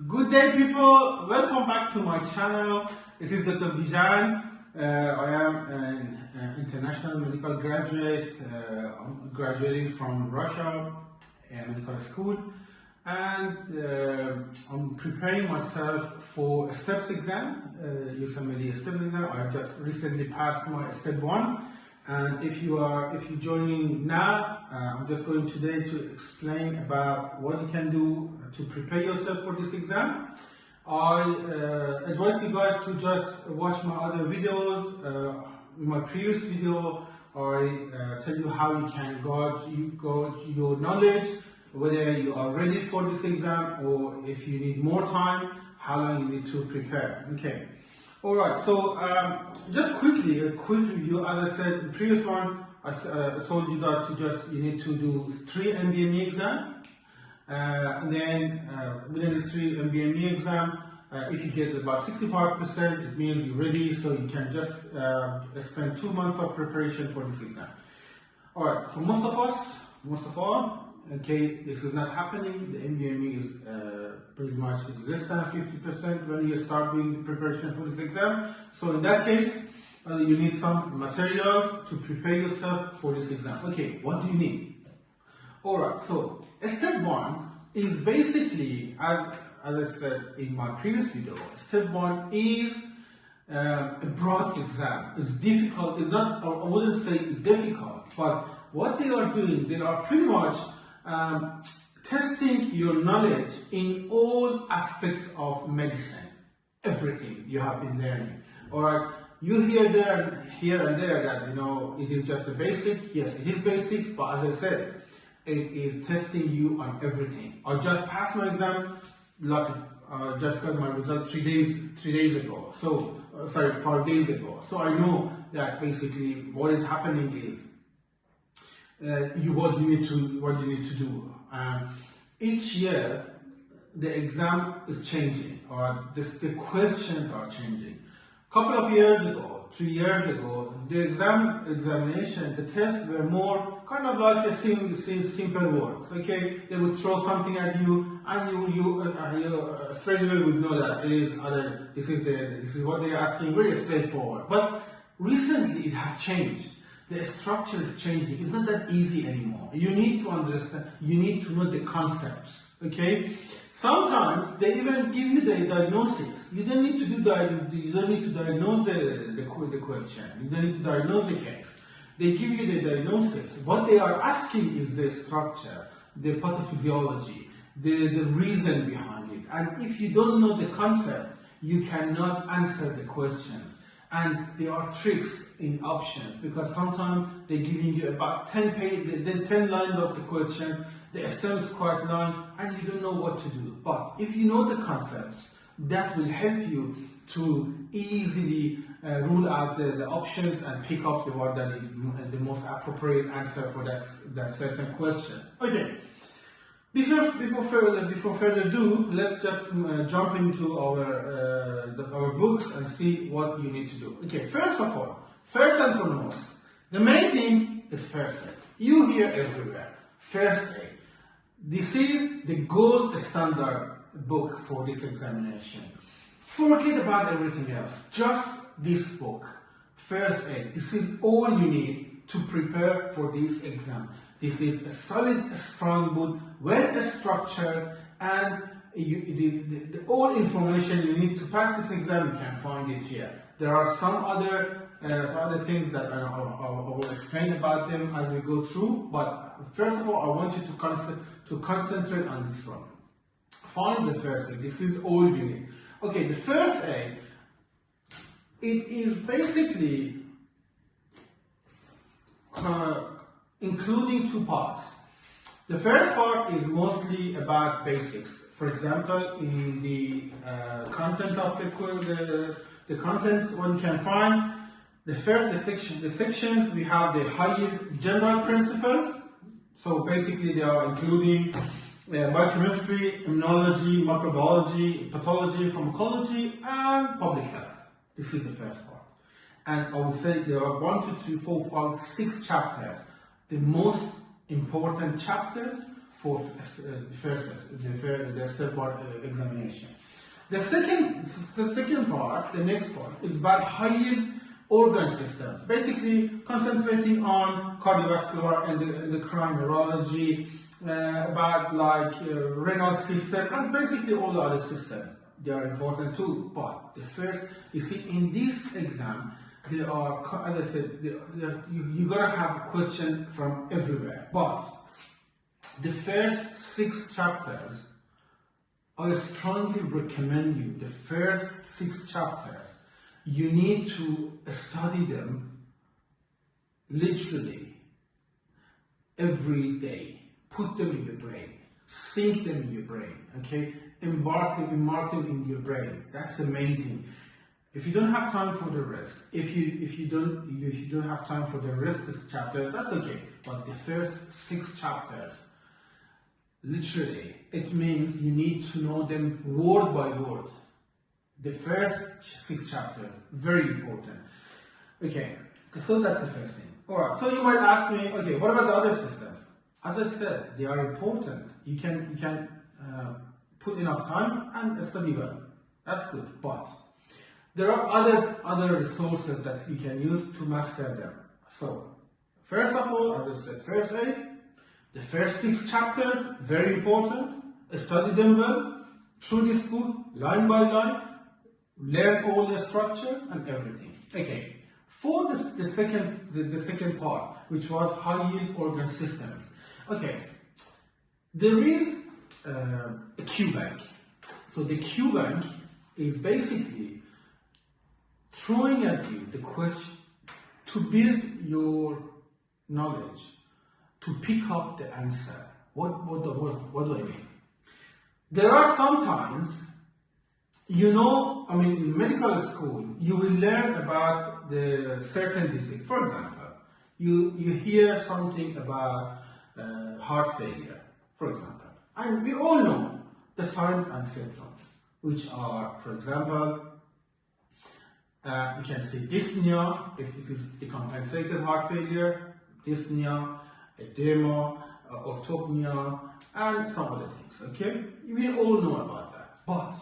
Good day, people. Welcome back to my channel. This is Dr Bijan. I am an international medical graduate. I'm graduating from Russia medical school, and I'm preparing myself for a STEPS exam, USMLE Step exam. I just recently passed my Step 1. And if you're joining now, I'm just going today to explain about what you can do to prepare yourself for this exam. I advise you guys to just watch my other videos. In my previous video, I tell you how you can gauge your knowledge, whether you are ready for this exam or if you need more time, how long you need to prepare. Okay. Alright, so just quickly, a quick review. As I said in the previous one, I told you that you need to do 3 MBME exam, and then within this 3 MBME exam, if you get about 65%, it means you're ready, so you can just spend 2 months of preparation for this exam. Alright, for most of all, okay, this is not happening. The MBME is pretty much less than 50% when you start doing the preparation for this exam. So in that case, you need some materials to prepare yourself for this exam. Okay, what do you need? Alright, so Step 1 is basically, as I said in my previous video, Step 1 is a broad exam. It's difficult. It's not, I wouldn't say difficult, but what they are doing, they are pretty much testing your knowledge in all aspects of medicine, everything you have been learning. Alright, you hear and there that it is just the basic. Yes, it is basics, but as I said, it is testing you on everything. I just passed my exam, just got my result 3 days ago. So 5 days ago. So I know that basically what is happening is what you need to do. Each year the exam is changing, or the questions are changing. A couple of years ago, 3 years ago, the examination, the tests were more kind of like a simple words. Okay, they would throw something at you, and you straight away would know that this is what they are asking. Very straightforward. But recently it has changed. The structure is changing. It's not that easy anymore. You need to understand, you need to know the concepts, okay? Sometimes they even give you the diagnosis. You don't need to diagnose the question. You don't need to diagnose the case. They give you the diagnosis. What they are asking is the structure, the pathophysiology, the reason behind it. And if you don't know the concept, you cannot answer the questions. And there are tricks in options, because sometimes they're giving you about 10 lines of the questions. The stem is quite long, and you don't know what to do. But if you know the concepts, that will help you to easily rule out the options and pick up the one that is the most appropriate answer for that certain question. Okay. Before further ado, let's just jump into our books and see what you need to do. Okay, first of all, first and foremost, the main thing is first aid. You hear everywhere, first aid. This is the gold standard book for this examination. Forget about everything else, just this book, first aid. This is all you need to prepare for this exam. This is a solid, strong book, well structured, and all information you need to pass this exam, you can find it here. There are some other things that I will explain about them as we go through, but first of all, I want you to concentrate on this one. Find the first aid. This is all you need. Okay, the first aid, it is basically including 2 parts. The first part is mostly about basics. For example, in the content of the contents, what you can find, the sections, we have the higher general principles. So basically they are including biochemistry, immunology, microbiology, pathology, pharmacology, and public health. This is the first part. And I would say there are 1, 2, 3, 4, 5, 6 chapters. The most important chapters for the step 1 examination. The second part, the next part, is about high-yield organ systems, basically concentrating on cardiovascular and endocrine neurology, about like renal system, and basically all the other systems. They are important too, but the first, you see, in this exam, they are, as I said, you gotta have a question from everywhere. But the first 6 chapters, I strongly recommend you, the first 6 chapters, you need to study them literally every day. Put them in your brain, sink them in your brain, okay? Embark them in your brain. That's the main thing. If you don't have time for the rest, if you don't have time for the rest of the chapter, that's okay. But the first 6 chapters, literally, it means you need to know them word by word. The first 6 chapters, very important. Okay, so that's the first thing. Alright, so you might ask me, okay, what about the other systems? As I said, they are important. You can put enough time and study well. That's good. But there are other resources that you can use to master them. So, first of all, as I said, first aid, the first 6 chapters, very important. Study them well through this book, line by line. Learn all the structures and everything. Okay. For the second part, which was high-yield organ systems. Okay. There is a Q bank. So the Q bank is basically throwing at you the question to build your knowledge, to pick up the answer. What do I mean? There are sometimes, you know, I mean, in medical school, you will learn about the certain disease. For example, you hear something about heart failure, for example. And we all know the signs and symptoms, which are, for example, you can see dyspnea, if it is decompensated heart failure, dyspnea, edema, orthopnea, and some other things, okay? We all know about that. But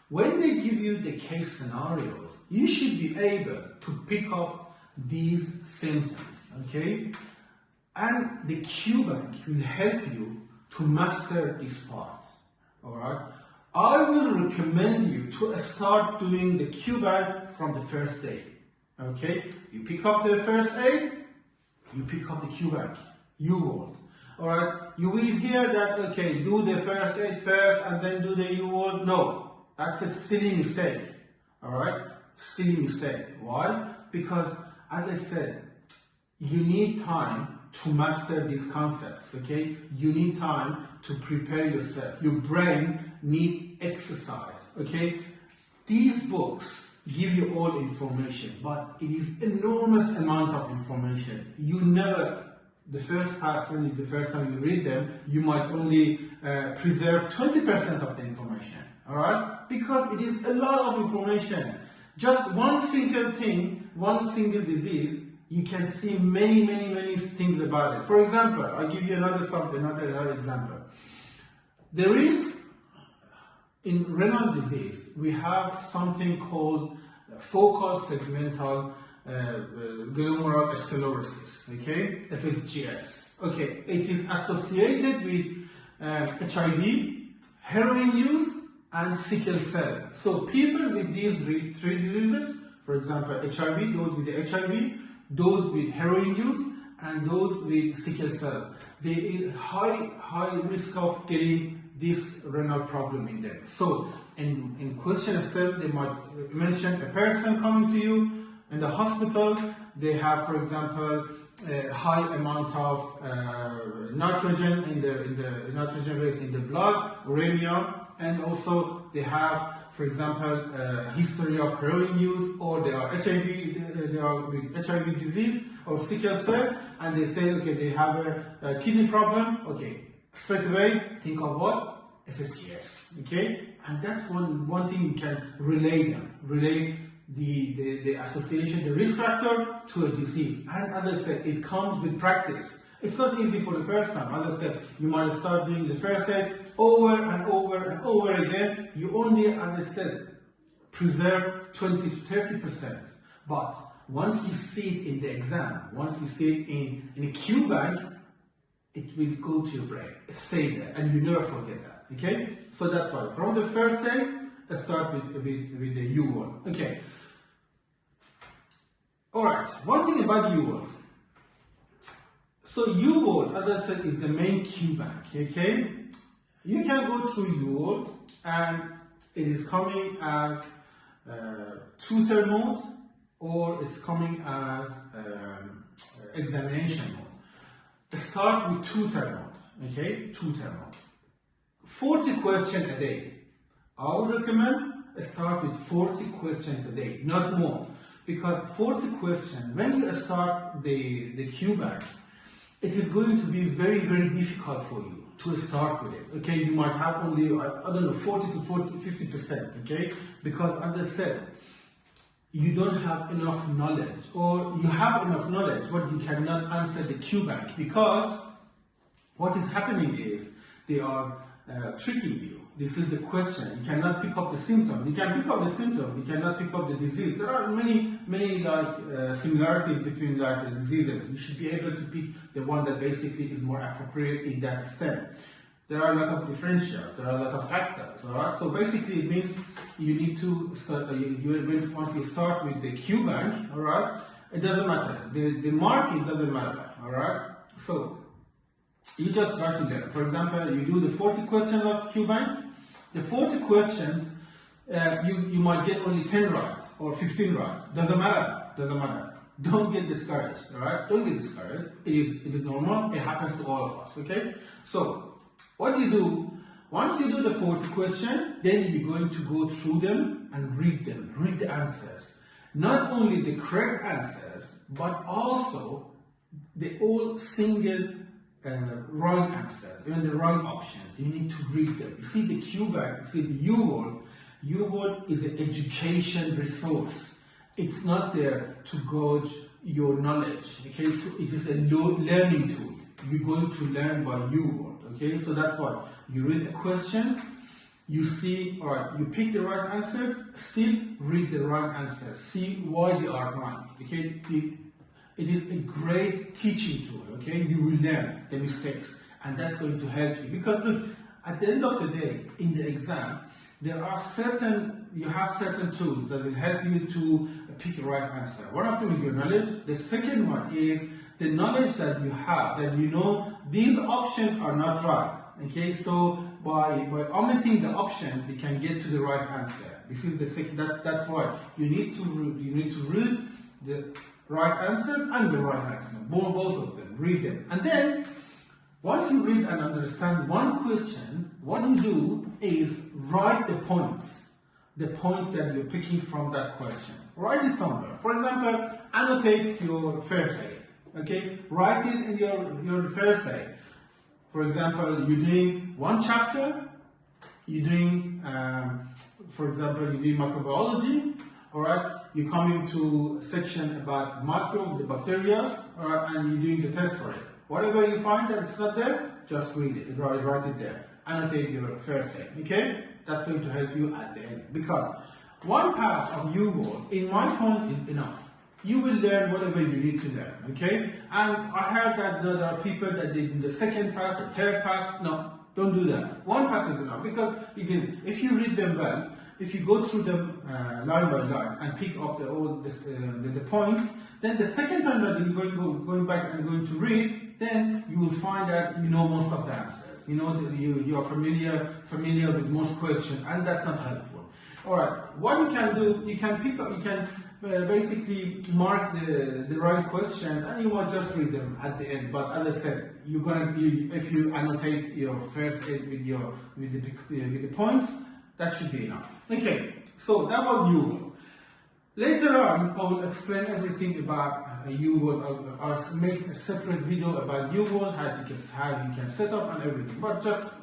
when they give you the case scenarios, you should be able to pick up these symptoms, okay? And the Q bank will help you to master this part, alright? I will recommend you to start doing the Q bank from the first day, okay? You pick up the first aid, you pick up the Q bank, you won't. Alright, you will hear that, okay, do the first aid first and then do the U word. No, that's a silly mistake. Alright, silly mistake. Why? Because, as I said, you need time to master these concepts, okay? You need time to prepare yourself. Your brain needs exercise, okay? These books give you all information, but it is enormous amount of information. You never, the first time you read them, you might only preserve 20% of the information, alright? Because it is a lot of information. Just one single thing, one single disease, you can see many things about it. For example, I'll give you another example. There is, in renal disease, we have something called focal segmental glomerular sclerosis, okay, FSGS. Okay, it is associated with HIV, heroin use, and sickle cell. So people with these 3 diseases, for example, HIV, those with the HIV, those with heroin use, and those with sickle cell, they high risk of getting this renal problem in them. So in question step, they might mention a person coming to you in the hospital. They have, for example, a high amount of nitrogen in the nitrogen base in the blood, uremia, and also they have, for example, history of heroin use, or they are HIV, they are with HIV disease or sickle cell, and they say, okay, they have a kidney problem. Okay, straight away think of what? FSGS. Okay, and that's one thing you can relate the association, the risk factor to a disease. And as I said, it comes with practice. It's not easy for the first time. As I said, you might start doing the first aid over and over and over again. You only, as I said, preserve 20 to 30%. But once you see it in the exam, once you see it in a Q bank, it will go to your brain, stay there, and you never forget that. Okay? So that's why from the first day, start with the U word. Okay. Alright, one thing about U word. So U word, as I said, is the main Q bank. Okay? You can go through U word and it is coming as tutor mode or it's coming as examination mode. Start with tutor mode. Okay? Tutor mode. 40 questions a day. I would recommend start with 40 questions a day, not more. Because 40 questions, when you start the Q bank, it is going to be very, very difficult for you to start with it. Okay, you might have only, I don't know, 40 to 50%, okay? Because as I said, you don't have enough knowledge, or you have enough knowledge, but you cannot answer the Q bank because what is happening is they are tricking you. This is the question. You cannot pick up the symptoms. You can pick up the symptoms. You cannot pick up the disease. There are many similarities between the diseases. You should be able to pick the one that basically is more appropriate in that step. There are a lot of differentials. There are a lot of factors. All right. So basically, it means you need to start. Once you start with the Q bank, all right, it doesn't matter. The marking doesn't matter. All right. So you just try to learn. For example, you do the 40 questions of Q bank. The 40 questions, you might get only 10 right or 15 right. Doesn't matter. Doesn't matter. Don't get discouraged. All right. Don't get discouraged. It is normal. It happens to all of us. Okay. So what do you do? Once you do the 40 questions, then you're going to go through them and read them. Read the answers. Not only the correct answers, but also the all single wrong answers, even the wrong options. You need to read them. You see the Q bank, you see the U word. U word is an education resource. It's not there to gauge your knowledge. Okay, so it is a learning tool. You're going to learn by U word. Okay, so that's why you read the questions, you see, all right, you pick the right answers, still read the wrong answers, see why they are wrong. Okay, it is a great teaching tool. Okay, you will learn the mistakes, and that's going to help you. Because look, at the end of the day, in the exam, you have certain tools that will help you to pick the right answer. One of them is your knowledge. The second one is the knowledge that you have, that you know these options are not right. Okay, so by omitting the options, you can get to the right answer. This is the second. That's why you need to read the right answers and the right answer, both of them. Read them, and then once you read and understand one question, what you do is write the points, the point that you're picking from that question. Write it somewhere. For example, annotate your first aid. Okay, write it in your first aid. For example, you're doing one chapter. You're doing, for example, you're doing microbiology. All right. You're coming to a section about microbes, the bacteria, all right, and you're doing the test for it. Whatever you find that it's not there, just read it, write it there. Annotate your first aid. Okay, that's going to help you at the end, because one pass of U word, in my point, is enough. You will learn whatever you need to learn. Okay, and I heard that there are people that did the second pass, the third pass. No, don't do that. One pass is enough, because again, if you read them well, if you go through them line by line and pick up the points, then the second time that you're going back and going to read, then you will find that you know most of the answers. You know that you are familiar with most questions, and that's not helpful. All right, what you can do, you can pick up, you can basically mark the right questions, and you might just read them at the end. But as I said, if you annotate your first aid with the points, that should be enough. Okay, so that was U word. Later on, I will explain everything about U word. I'll make a separate video about U word, how you can set up and everything. But just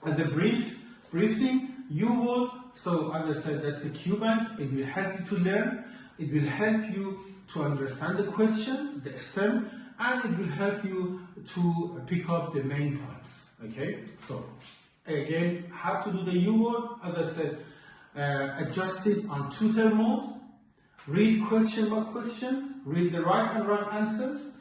as a brief thing, U word. So as I said, that's a Q bank. It will help you to learn. It will help you to understand the questions, the STEM, and it will help you to pick up the main points. Okay, so again, how to do the U-word? As I said, adjust it on tutor mode, read question by question, read the right and wrong answers,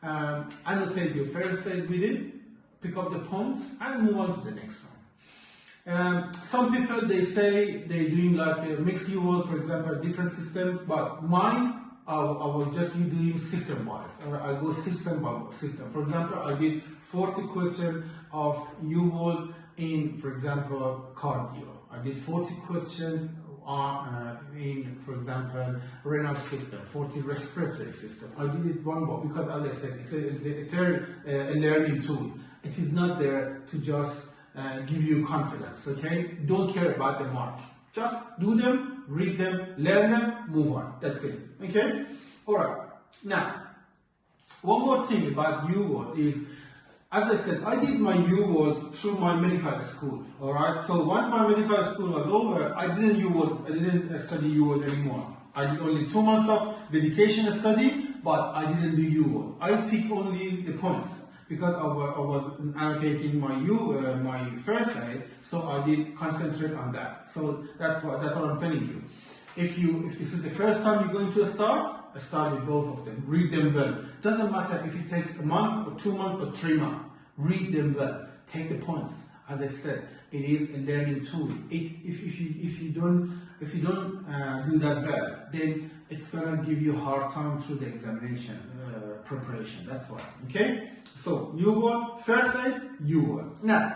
annotate your first aid with it, pick up the points, and move on to the next one. Some people, they say they're doing like a mixed U-word, for example, different systems, but mine, I was just doing system-wise. I go system by system. For example, I did 40 questions of U-word in, for example, cardio. I did 40 questions in, for example, renal system, 40 respiratory system. I did it one by, because as I said, it's a learning tool. It is not there to just give you confidence, okay? Don't care about the mark. Just do them, read them, learn them, move on. That's it, okay? All right. Now, one more thing about U-word is, as I said, I did my U-word through my medical school, all right? So once my medical school was over, I didn't study U-word anymore. I did only 2 months of dedication study, but I didn't do U-word. I picked only the points because I was allocating my first aid, so I did concentrate on that. So that's what I'm telling you. If this is the first time you're going to start with both of them. Read them well. Doesn't matter if it takes a month or 2 months or 3 months. Read them well. Take the points. As I said, it is a learning tool. If you don't do that well, then it's gonna give you a hard time through the examination preparation. That's why. Okay. So U-word, first aid, U-word. Now,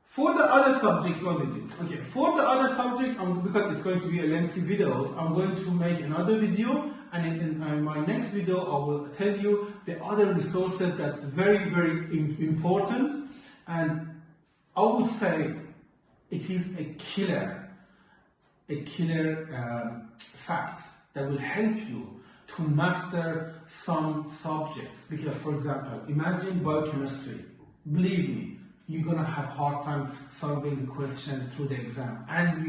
for the other subjects, what we do? Okay, for the other subject, because it's going to be a lengthy videos, I'm going to make another video, and in my next video, I will tell you the other resources that's very, very important, and I would say it is a killer fact that will help you to master some subjects. Because, for example, imagine biochemistry. Believe me, you're gonna have hard time solving the questions through the exam, and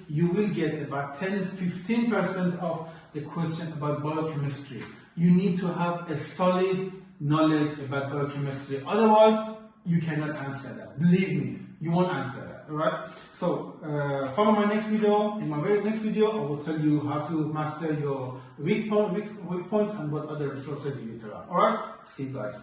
you will get about 10-15% of the question about biochemistry. You need to have a solid knowledge about biochemistry, otherwise you cannot answer that. Believe me, you won't answer that. All right, so follow my next video. In my next video, I will tell you how to master your weak points and what other resources you need to have. All right, see you guys.